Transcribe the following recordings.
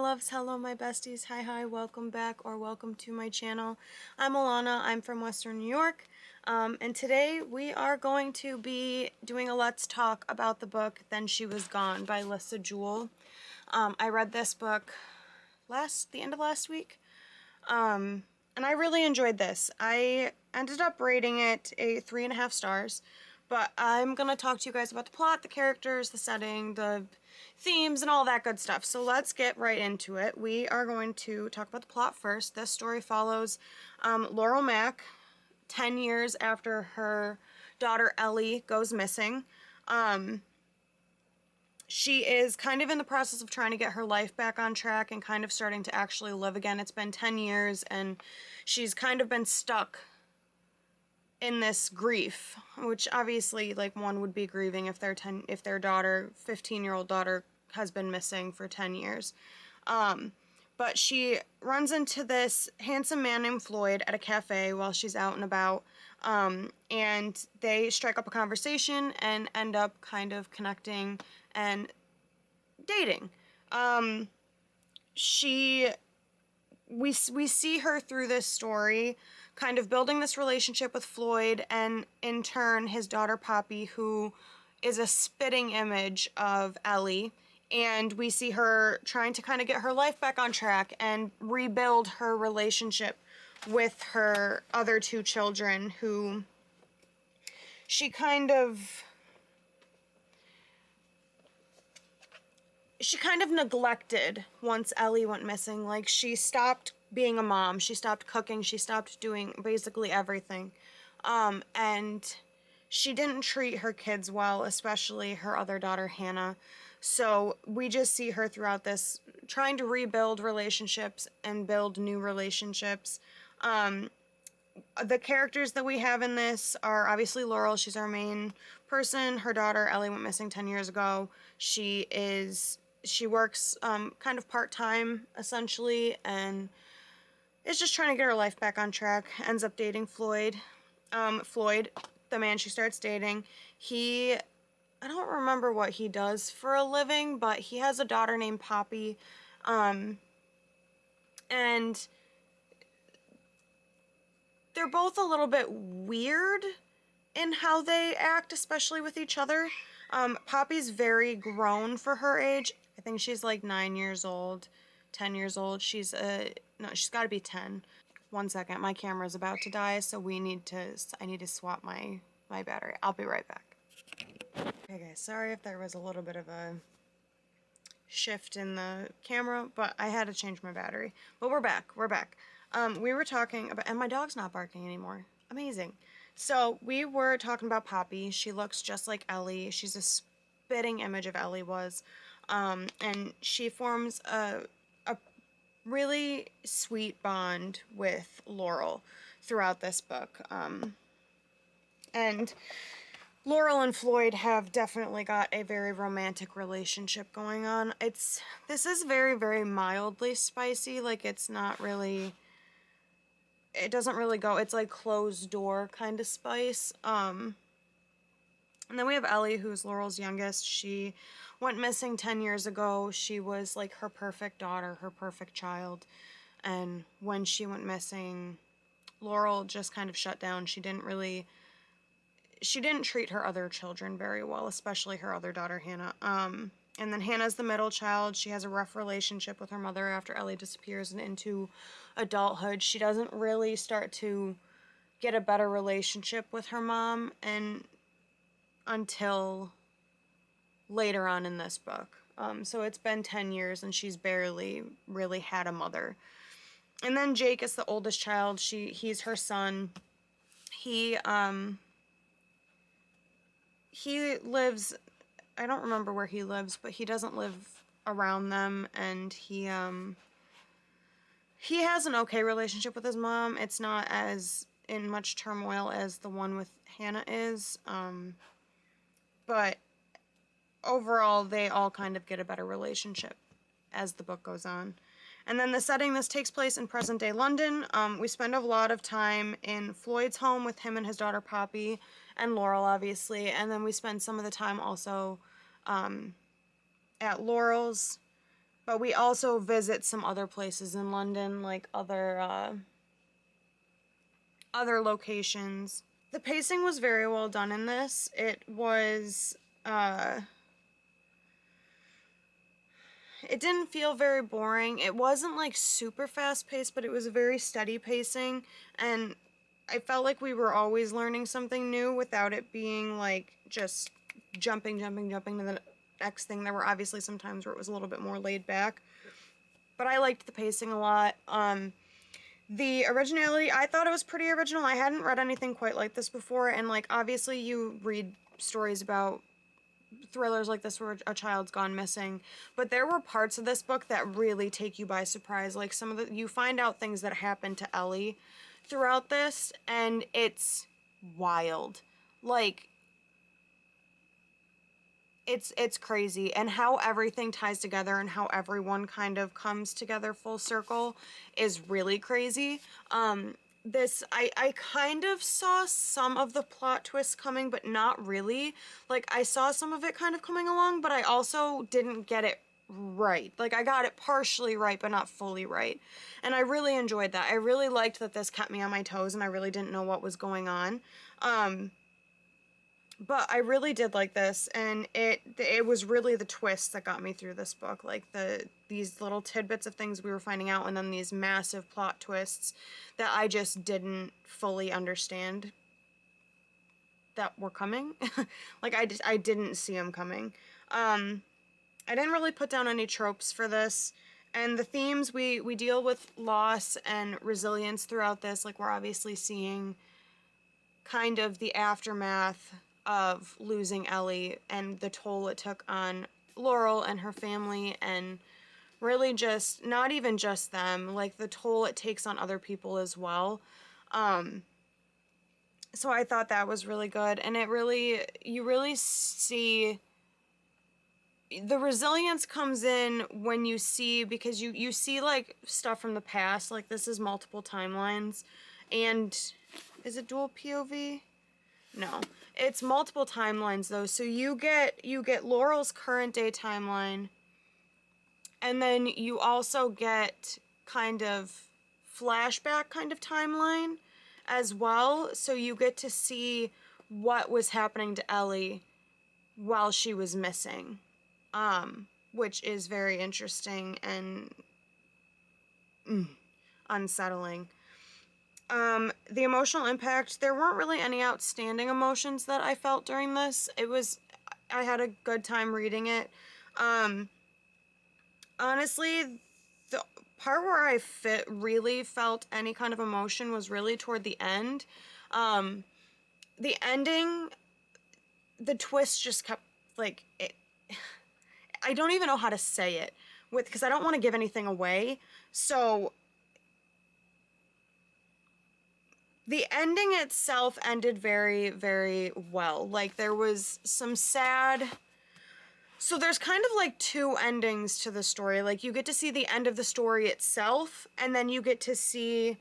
loves, hello my besties, hi, welcome back or welcome to my channel. I'm Alanna, I'm from Western New York, and today we are going to be doing a Let's Talk about the book Then She Was Gone by Lisa Jewell. I read this book the end of last week, and I really enjoyed this. I ended up rating it a 3.5 stars, but I'm gonna talk to you guys about the plot, the characters, the setting, the themes, and all that good stuff. So let's get right into it. We are going to talk about the plot first. This story follows Laurel Mack 10 years after her daughter Ellie goes missing. She is kind of in the process of trying to get her life back on track and kind of starting to actually live again. It's been 10 years and she's kind of been stuck in this grief, which obviously, like, one would be grieving if their 15-year-old daughter has been missing for 10 years. But she runs into this handsome man named Floyd at a cafe while she's out and about, and they strike up a conversation and end up kind of connecting and dating. We see her through this story kind of building this relationship with Floyd, and in turn his daughter Poppy, who is a spitting image of Ellie, and we see her trying to kind of get her life back on track and rebuild her relationship with her other two children, who she kind of neglected once Ellie went missing. Like, she stopped being a mom, she stopped cooking, she stopped doing basically everything. And she didn't treat her kids well, especially her other daughter Hannah. So we just see her throughout this trying to rebuild relationships and build new relationships. The characters that we have in this are obviously Laurel. She's our main person. Her daughter Ellie went missing 10 years ago. She works kind of part-time essentially, and is just trying to get her life back on track. Ends up dating Floyd. Floyd, the man she starts dating, I don't remember what he does for a living, but he has a daughter named Poppy, and they're both a little bit weird in how they act, especially with each other. Poppy's very grown for her age. I think she's like 9 years old, 10 years old. No, she's got to be 10. One second, my camera's about to die, so I need to swap my battery. I'll be right back. Okay guys, sorry if there was a little bit of a shift in the camera, but I had to change my battery. But we're back. We were talking about, and my dog's not barking anymore. Amazing. So we were talking about Poppy. She looks just like Ellie. She's a spitting image of Ellie was. And she forms a really sweet bond with Laurel throughout this book. And Laurel and Floyd have definitely got a very romantic relationship going on. This is very, very mildly spicy. Like, it's not really, it doesn't really go, it's like closed door kind of spice. And then we have Ellie, who's Laurel's youngest. She went missing 10 years ago. She was like her perfect daughter, her perfect child. And when she went missing, Laurel just kind of shut down. She didn't treat her other children very well, especially her other daughter, Hannah. And then Hannah's the middle child. She has a rough relationship with her mother after Ellie disappears and into adulthood. She doesn't really start to get a better relationship with her mom until later on in this book. So it's been 10 years and she's barely really had a mother. And then Jake is the oldest child. He's her son. He lives, I don't remember where he lives, but he doesn't live around them, and he has an okay relationship with his mom. It's not as in much turmoil as the one with Hannah is, but overall they all kind of get a better relationship as the book goes on. And then the setting, this takes place in present-day London. We spend a lot of time in Floyd's home with him and his daughter Poppy, and Laurel, obviously. And then we spend some of the time also at Laurel's. But we also visit some other places in London, like other locations. The pacing was very well done in this. It didn't feel very boring. It wasn't like super fast paced, but it was a very steady pacing, and I felt like we were always learning something new without it being like just jumping to the next thing. There were obviously some times where it was a little bit more laid back, but I liked the pacing a lot. The originality, I thought it was pretty original. I hadn't read anything quite like this before, and like obviously you read stories about thrillers like this where a child's gone missing, but there were parts of this book that really take you by surprise. Like you find out things that happened to Ellie throughout this, and it's wild. Like it's crazy, and how everything ties together and how everyone kind of comes together full circle is really crazy. I kind of saw some of the plot twists coming, but not really. Like, I saw some of it kind of coming along, but I also didn't get it right. Like, I got it partially right, but not fully right. And I really enjoyed that. I really liked that this kept me on my toes, and I really didn't know what was going on. But I really did like this, and it was really the twist that got me through this book. Like these little tidbits of things we were finding out, and then these massive plot twists that I just didn't fully understand that were coming. Like I didn't see them coming. I didn't really put down any tropes for this. And the themes, we deal with loss and resilience throughout this. Like, we're obviously seeing kind of the aftermath of losing Ellie and the toll it took on Laurel and her family, and really just not even just them, like the toll it takes on other people as well. So I thought that was really good, and you really see the resilience comes in when you see, because you see like stuff from the past, like this is multiple timelines, and is it dual POV? No, it's multiple timelines though. So you get Laurel's current day timeline, and then you also get kind of flashback kind of timeline as well. So you get to see what was happening to Ellie while she was missing, which is very interesting and unsettling. The emotional impact, there weren't really any outstanding emotions that I felt during this. I had a good time reading it. Honestly, the part where I really felt any kind of emotion was really toward the end. The ending, the twist just kept, like, it. I don't even know how to say it, because I don't want to give anything away. So the ending itself ended very, very well. Like, there was some sad. So there's kind of like two endings to the story. Like, you get to see the end of the story itself, and then you get to see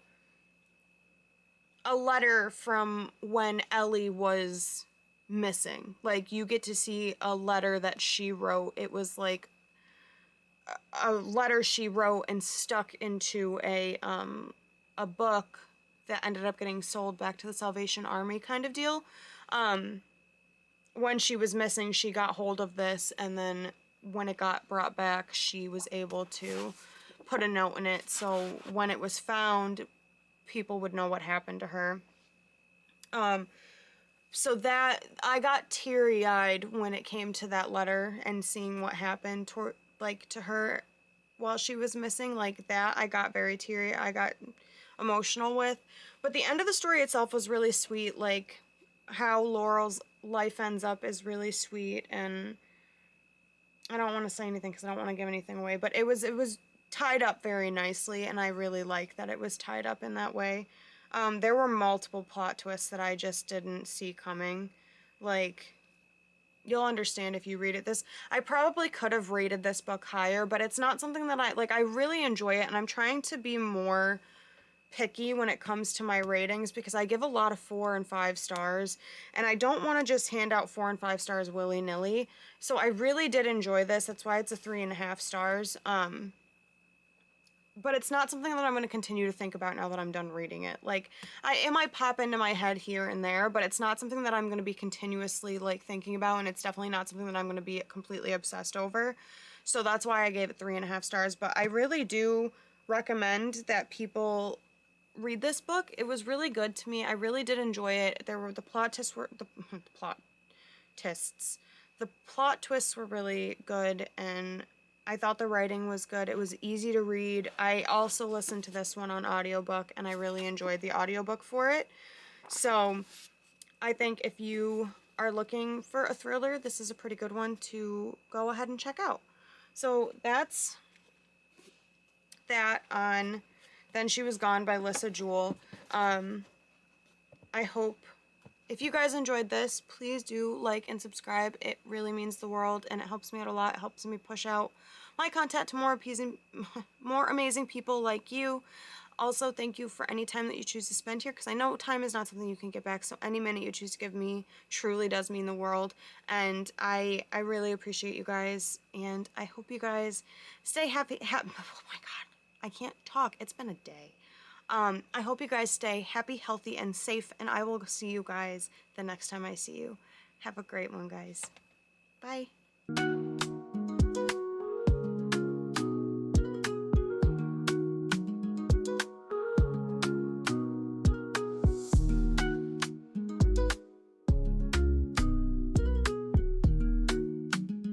a letter from when Ellie was missing. Like, you get to see a letter that she wrote. It was like a letter she wrote and stuck into a book that ended up getting sold back to the Salvation Army kind of deal. When she was missing, she got hold of this, and then when it got brought back, she was able to put a note in it, so when it was found, people would know what happened to her. So that, I got teary-eyed when it came to that letter and seeing what happened to her while she was missing. Like, that I got very teary, I got emotional with. But the end of the story itself was really sweet. Like, how Laurel's life ends up is really sweet, and I don't want to say anything because I don't want to give anything away, but it was tied up very nicely, and I really like that it was tied up in that way. There were multiple plot twists that I just didn't see coming. Like, you'll understand if you read it. I probably could have rated this book higher, but it's not something that I really enjoy it, and I'm trying to be more picky when it comes to my ratings because I give a lot of 4 and 5 stars, and I don't want to just hand out 4 and 5 stars willy-nilly. So I really did enjoy this. That's why it's a 3.5 stars. But it's not something that I'm going to continue to think about now that I'm done reading it. Like, it might pop into my head here and there, but it's not something that I'm going to be continuously, like, thinking about, and it's definitely not something that I'm going to be completely obsessed over. So that's why I gave it 3.5 stars, but I really do recommend that people read this book. It was really good to me. I really did enjoy it. There were the plot twists were the plot twists. The plot twists were really good, and I thought the writing was good. It was easy to read. I also listened to this one on audiobook, and I really enjoyed the audiobook for it. So I think if you are looking for a thriller, this is a pretty good one to go ahead and check out. So that's that on Then She Was Gone by Lisa Jewell. I hope if you guys enjoyed this, please do like and subscribe. It really means the world, and it helps me out a lot. It helps me push out my content to more amazing people like you. Also, thank you for any time that you choose to spend here, because I know time is not something you can get back, so any minute you choose to give me truly does mean the world, and I really appreciate you guys, and I hope you guys stay happy. Oh my God, I can't talk. It's been a day. I hope you guys stay happy, healthy, and safe, and I will see you guys the next time I see you. Have a great one, guys. Bye.